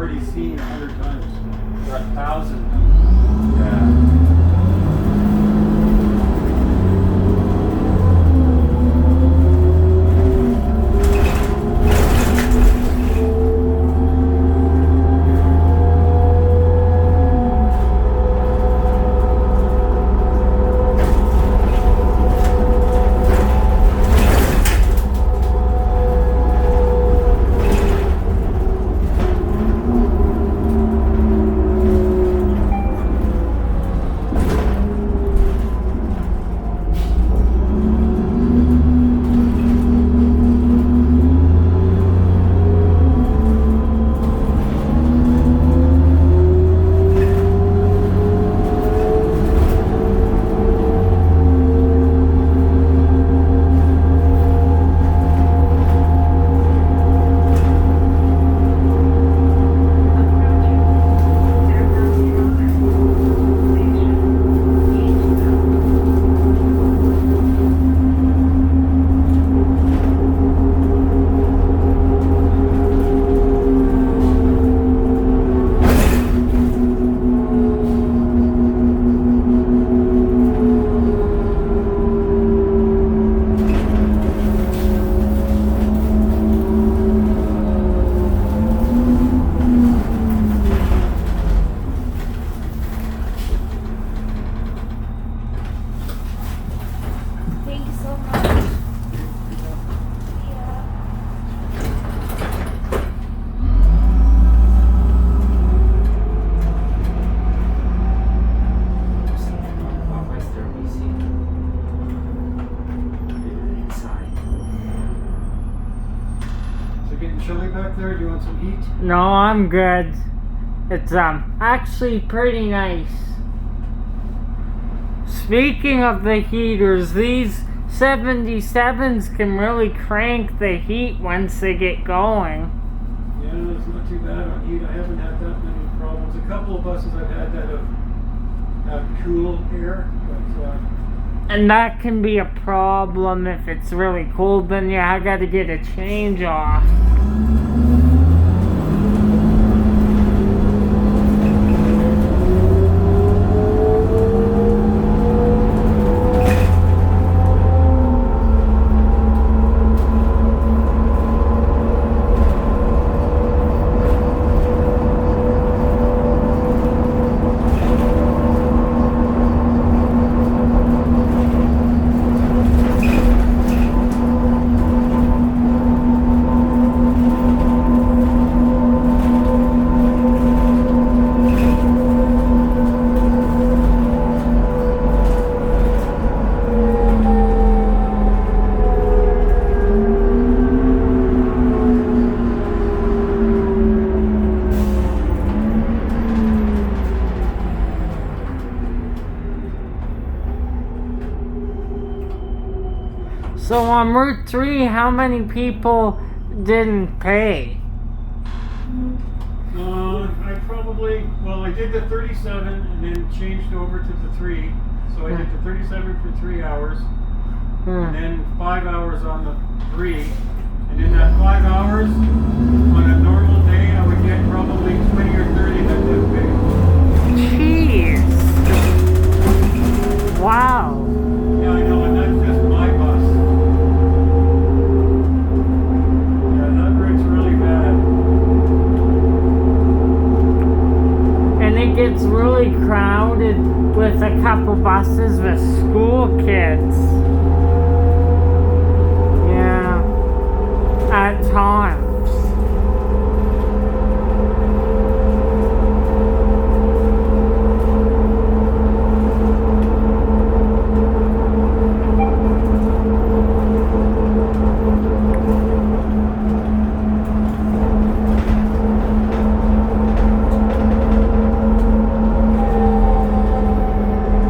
already seen 100 times. Or 1,000. Yeah. Chilly back there? Do you want some heat? No, I'm good. It's actually pretty nice. Speaking of the heaters, these 77s can really crank the heat once they get going. Yeah, it's not too bad on heat. I haven't had that many problems. A couple of buses I've had that have cool air, but and that can be a problem if it's really cold, then you got to get a change off. So on Route 3, how many people didn't pay? I did the 37 and then changed over to the 3. So I did the 37 for 3 hours, and then 5 hours on the 3. And in that 5 hours, on a normal day, I would get probably 20 or 30 that didn't pay. Jeez. Wow. Yeah, I know, and that's just my bus. Yeah, that route's really bad. And it gets really crowded with a couple buses with school kids. Yeah. At times.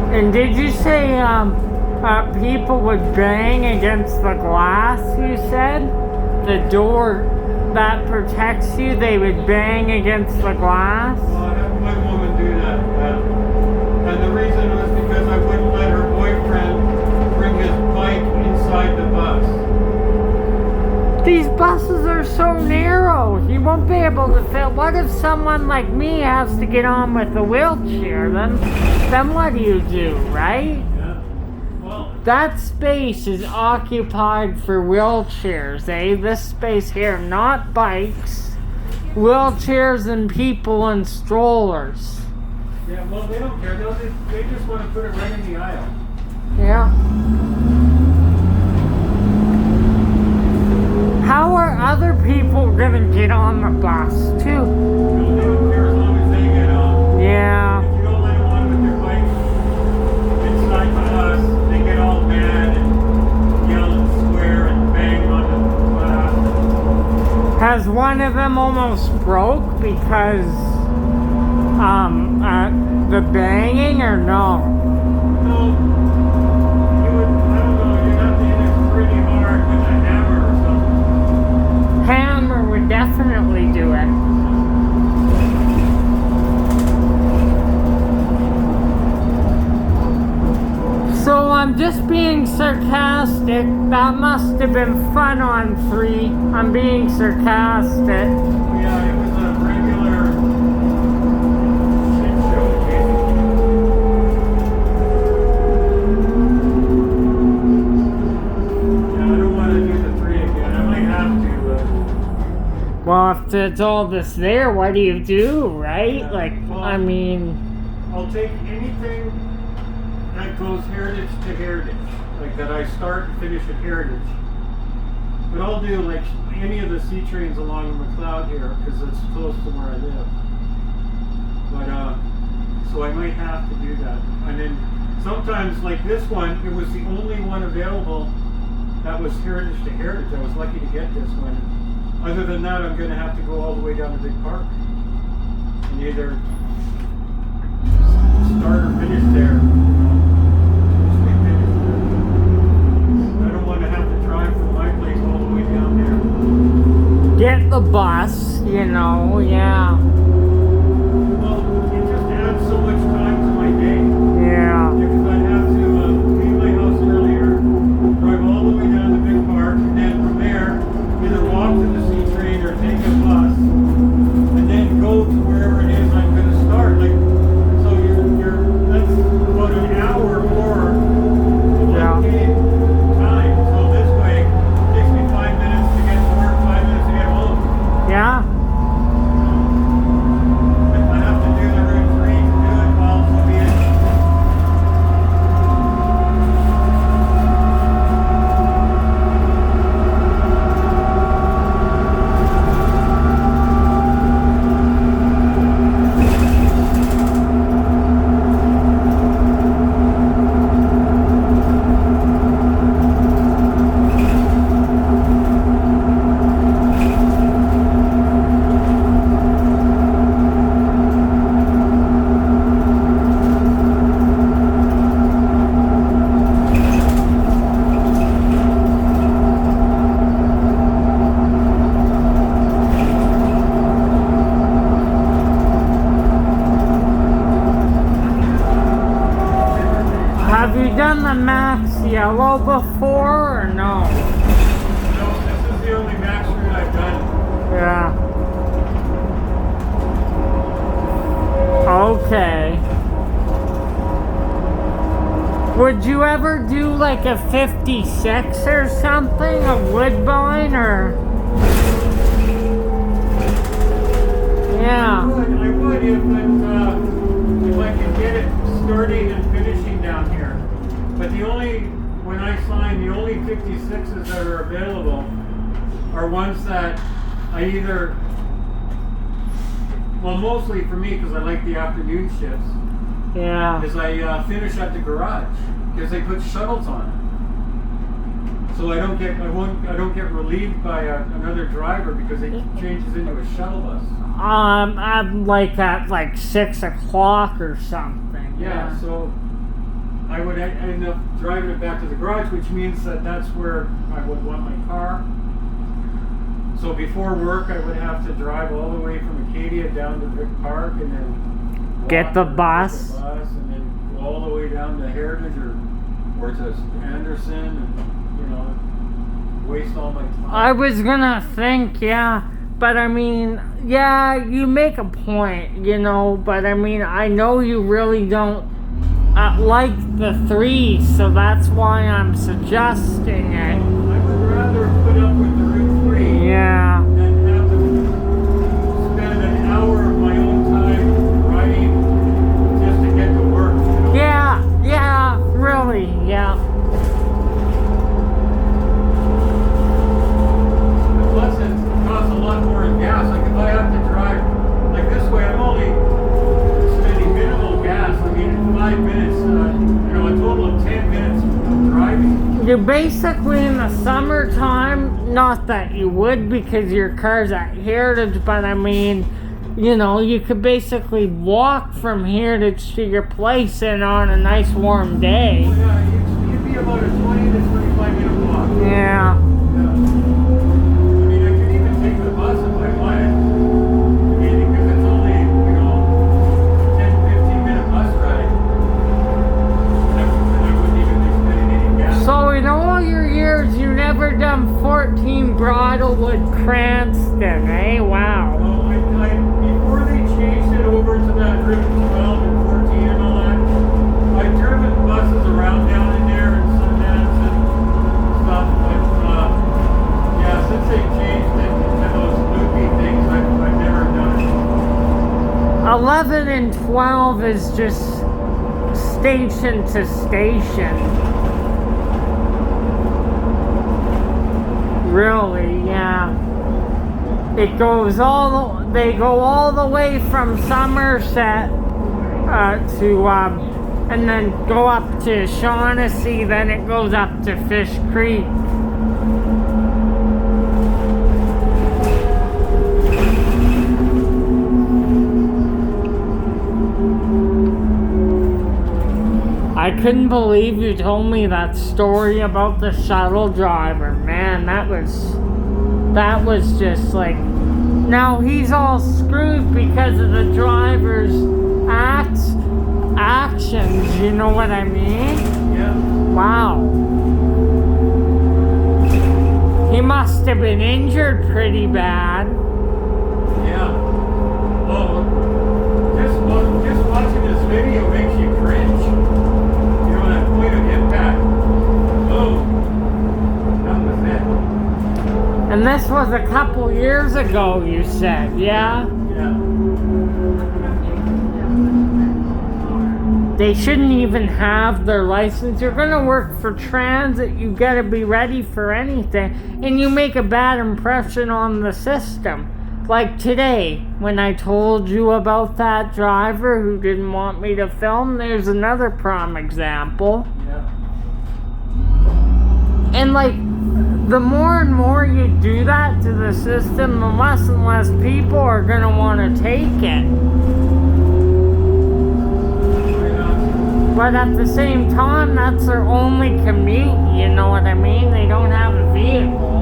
And did you say people would bang against the glass, you said? The door that protects you, they would bang against the glass? Well, I had my woman do that. And the reason was because I wouldn't let her boyfriend bring his bike inside the bus. These buses are so narrow. You won't be able to fit. What if someone like me has to get on with a wheelchair? Then what do you do, right? Yeah. Well, That space is occupied for wheelchairs, eh? This space here, not bikes. Wheelchairs and people in strollers. yeah, well, they don't care. They just want to put it right in the aisle. Yeah. How are other people gonna get on the bus, too? They don't care as long as they get on. Yeah. If you don't let them on with their bike inside the bus, they get all mad and yell and swear and bang on the glass. Has one of them almost broke because the banging or no? No, you would, I don't know, you'd have to hit it pretty hard with a hammer or something. Hammer would definitely do it. So I'm just being sarcastic. That must have been fun on 3. I'm being sarcastic. Yeah, it was a regular shit show, basically. Yeah, I don't want to do the 3 again. I might have to. Well, if it's all this there, what do you do, right? Yeah, Like, well, I mean, I'll take anything that goes heritage to heritage, like that I start and finish at heritage. But I'll do like any of the C trains along McLeod here because it's close to where I live. But so I might have to do that. And then sometimes, like this one, it was the only one available that was heritage to heritage. I was lucky to get this one. Other than that, I'm going to have to go all the way down to Big Park and either start or finish there. I don't want to have to drive from my place all the way down there. get the bus, you know, yeah. Well, it just adds so much time to my day. Yeah. Because I'd have to leave my house earlier, drive all the way down to Big Park, and then from there, either walk to the C train or take a bus, and then go to wherever it is I'm going to start. Like, so that's about an hour more Yeah. unpaid time. So this way, it takes me 5 minutes to get to work, 5 minutes to get home. Yeah. If I have to do the Route 3 to do it, well, so be it. Have you done the Max Yellow before or no? No, this is the only Max route I've done. Yeah. Okay. Would you ever do like a 56 or something? A Woodbine or? Yeah. I would if I could get it starting and finishing down here. But when I sign, the only 56s that are available are ones that I either, well, mostly for me because I like the afternoon shifts, Yeah. is I finish at the garage because they put shuttles on it. So I don't get relieved by another driver because it changes into a shuttle bus. I'm like at like 6 o'clock or something. Yeah, so I would end up driving it back to the garage, which means that's where I would want my car. So before work, I would have to drive all the way from Acadia down to Vic Park and then Get the bus. and then go all the way down to Heritage or to Anderson, and waste all my time. I was gonna think, yeah. But I mean, yeah, you make a point, you know, but I mean, I know you really don't like the 3, so that's why I'm suggesting it. I would rather put up with the Route 3 Yeah. than have to spend an hour of my own time riding just to get to work. You know? Yeah, really, yeah. Plus, it costs a lot more in gas. Like if I have to drive like this way, I'm only spending minimal gas. I mean, in 5 minutes, you know, a total of 10 minutes of driving. You're basically in the summertime, not that you would because your car's at Heritage, but I mean, you know, you could basically walk from Heritage to your place and on a nice warm day. Oh, yeah, you'd be about a 20 to 25 minute walk. Yeah. Yeah. I mean, I could even take the bus if I wanted. I mean, because it's only, you know, 10, 15-minute bus ride. And I wouldn't even be spending any gas. So in all your years, you never done 14 Bridlewood Cranston, eh? Wow. Well, before they changed it over to that Route 12 and 14 and all that, I'd driven buses around down in there and Sundance and stuff, but yeah, since they changed it to those loopy things, I've never done it. 11 and 12 is just station to station. Really, yeah. It goes they go all the way from Somerset to, and then go up to Shaughnessy, then it goes up to Fish Creek. I couldn't believe you told me that story about the shuttle driver. Man, that was just like, now he's all screwed because of the driver's actions, you know what I mean? Yeah. Wow. He must have been injured pretty bad. Yeah. Oh, just watching this video makes you cringe. You know, that point of impact. Oh, that was it. And this was a couple years ago, you said, yeah? Yeah. They shouldn't even have their license. You're gonna work for transit, you gotta be ready for anything, and you make a bad impression on the system. Like today, when I told you about that driver who didn't want me to film, there's another prime example. Yeah. And like, the more and more you do that to the system, the less and less people are gonna wanna take it. But at the same time, that's their only commute, you know what I mean? They don't have a vehicle.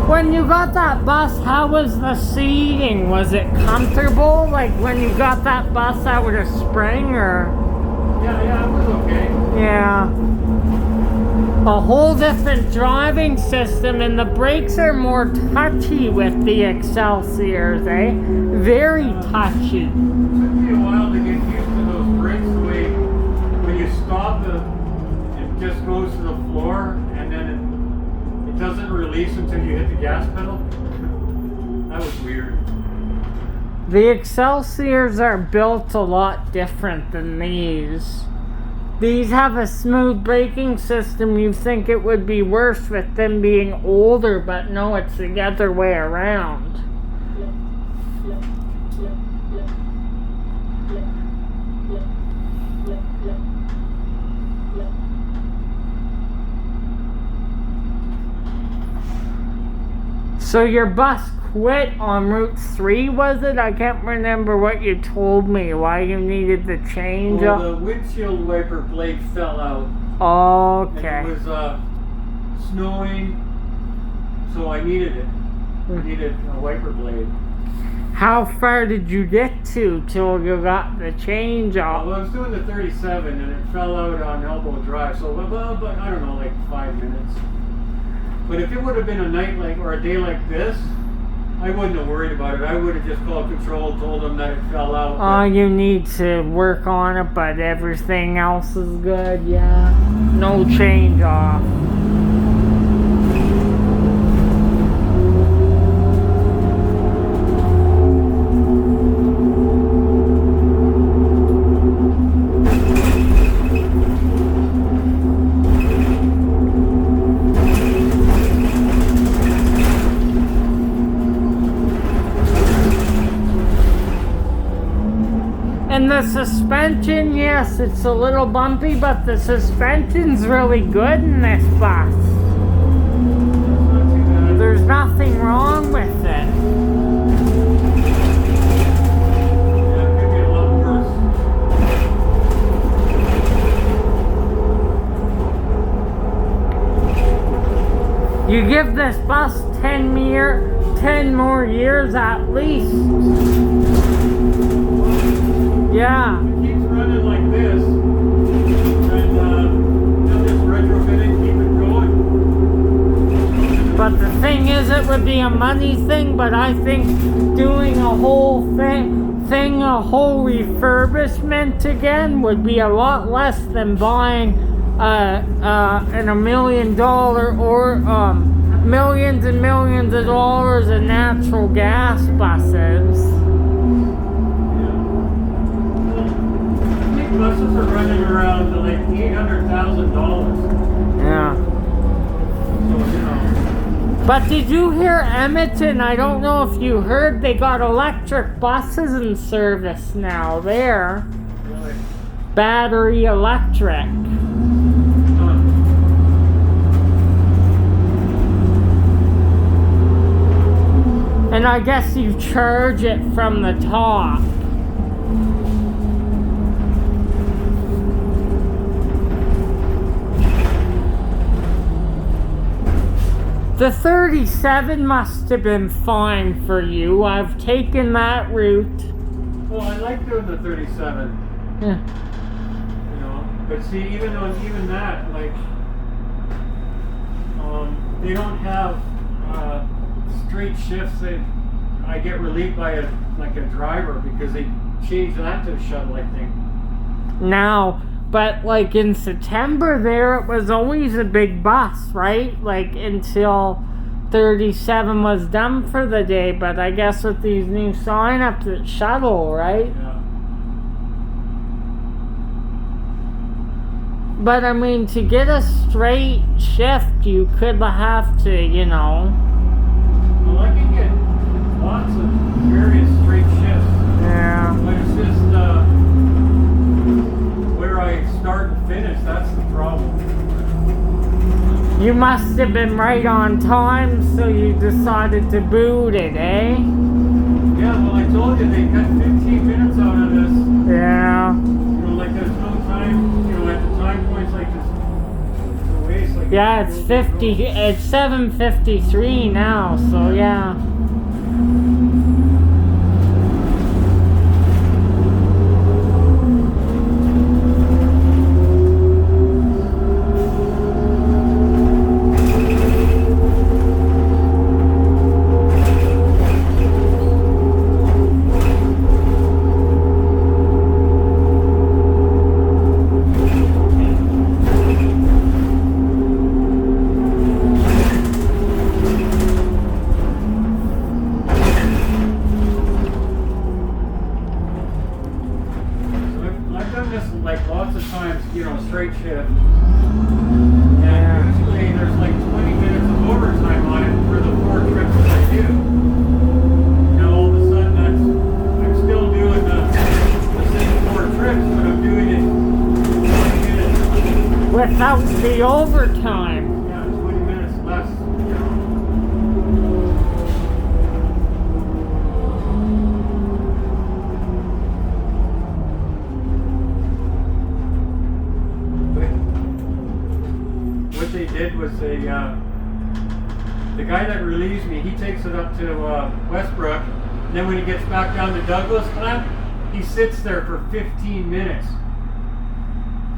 When you got that bus, how was the seating? Was it comfortable? Like when you got that bus out of spring, or? Yeah, it was okay. Yeah. A whole different driving system, and the brakes are more touchy with the Excelsiors, eh? Very touchy. It took me a while to get used to those brakes, the way when you stop, it just goes to the floor, and then it doesn't release until you hit the gas pedal. That was weird. The Excelsiors are built a lot different than these. These have a smooth braking system. You'd think it would be worse with them being older, but no, it's the other way around. So your bus quit on Route 3, was it? I can't remember what you told me, why you needed the change Well, up. the windshield wiper blade fell out. Okay. And it was snowing, so I needed it. I needed a wiper blade. How far did you get to till you got the change off? Well, I was doing the 37 and it fell out on Elbow Drive, so but I don't know, like 5 minutes. But if it would have been a night like or a day like this, I wouldn't have worried about it. I would have just called control, told them that it fell out. Oh, you need to work on it, but everything else is good, yeah. No change off. And the suspension, yes, it's a little bumpy, but the suspension's really good in this bus. Not too bad. There's nothing wrong with it. Yeah, it could be a lot worse. You give this bus 10 more years at least. Yeah. It keeps running like this, and they'll just retrofit it and keep it going. But the thing is, it would be a money thing, but I think doing a whole a whole refurbishment again would be a lot less than buying $1 million or millions and millions of dollars of natural gas buses. Buses are running around to like $800,000. Yeah. So, you know. But did you hear Edmonton? I don't know if you heard, they got electric buses in service now there. Really? Battery electric. Huh. And I guess you charge it from the top. The 37 must have been fine for you. I've taken that route. Well, I like doing the 37, Yeah. you know. But see, even that, like, they don't have straight shifts. I get relieved by a driver because they changed that to a shuttle, I think. Now, but like in September there, it was always a big bus, right? Like until 37 was done for the day, but I guess with these new sign-ups, it's shuttle, right? Yeah. But I mean, to get a straight shift, you could have to, you know. Well, I can get lots of various straight shifts. Yeah. But it's just where I start and finish, that's the problem. You must have been right on time, so you decided to boot it, eh? Yeah, well, I told you they cut 15 minutes out of this. Yeah. You know, like there's no time, you know, at the time points like this to waste. Like Yeah, it's 7:53 now, so yeah. straight shift. And usually there's like 20 minutes of overtime on it for the 4 trips that I do. Now all of a sudden I'm still doing the same 4 trips, but I'm doing it 20 minutes. Without the overtime. Yeah, 20 minutes less, you know. they did was the guy that relieves me, he takes it up to Westbrook, and then when he gets back down to Douglas Glen, he sits there for 15 minutes.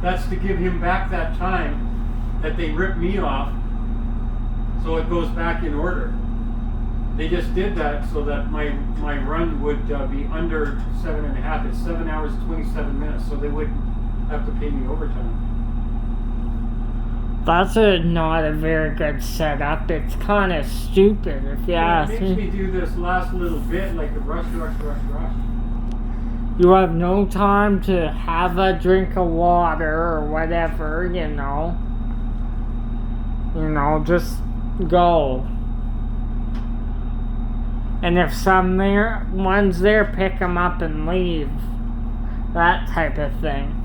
That's to give him back that time that they ripped me off, so it goes back in order. They just did that so that my run would be under 7.5. It's 7 hours 27 minutes, so they wouldn't have to pay me overtime. That's not a very good setup. It's kind of stupid, if you ask It me. makes me do this last little bit like a rush. You have no time to have a drink of water or whatever, you know. You know, just go. And if one's there, pick them up and leave. That type of thing.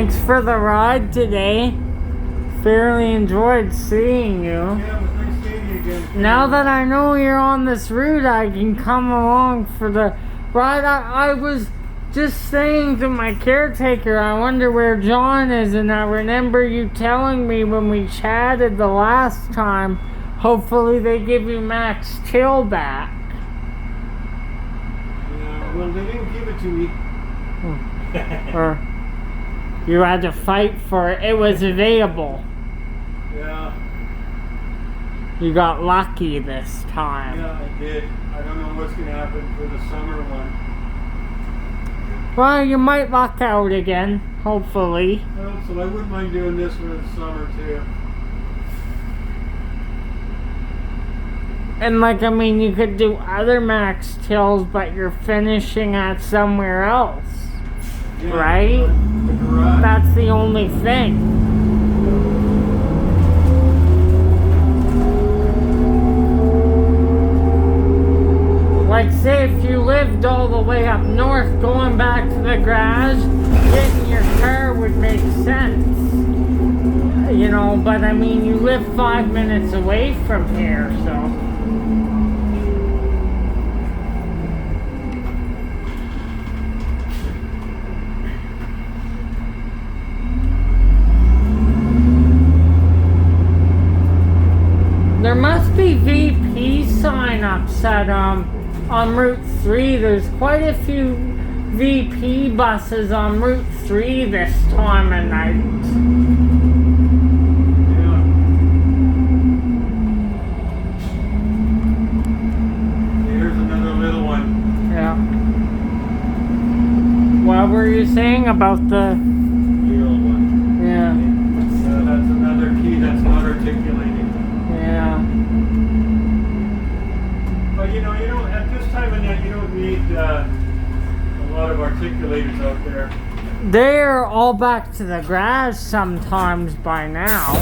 Thanks for the ride today. Fairly enjoyed seeing you. Yeah, it was nice seeing you again. Now that I know you're on this route, I can come along for the ride. I was just saying to my caretaker, I wonder where John is, and I remember you telling me when we chatted the last time, hopefully they give you Max Teal back. Yeah, well, they didn't give it to me. Or you had to fight for it. It was available. Yeah. You got lucky this time. Yeah, I did. I don't know what's going to happen for the summer one. Well, you might luck out again, hopefully. Well, so I wouldn't mind doing this for the summer too. And like, I mean, you could do other Max Teals, but you're finishing at somewhere else. Yeah, Right? The garage. That's the only thing. Like, say if you lived all the way up north, going back to the garage, getting your car would make sense. You know, but I mean, you live 5 minutes away from here, so. There must be VP sign-ups at, on Route 3. There's quite a few VP buses on Route 3 this time of night. Yeah. Here's another little one. Yeah. What were you saying about the... Little one. Yeah. That's another key that's not articulating. Yeah. But you know, at this time of night, you don't need a lot of articulators out there. They're all back to the garage sometimes by now.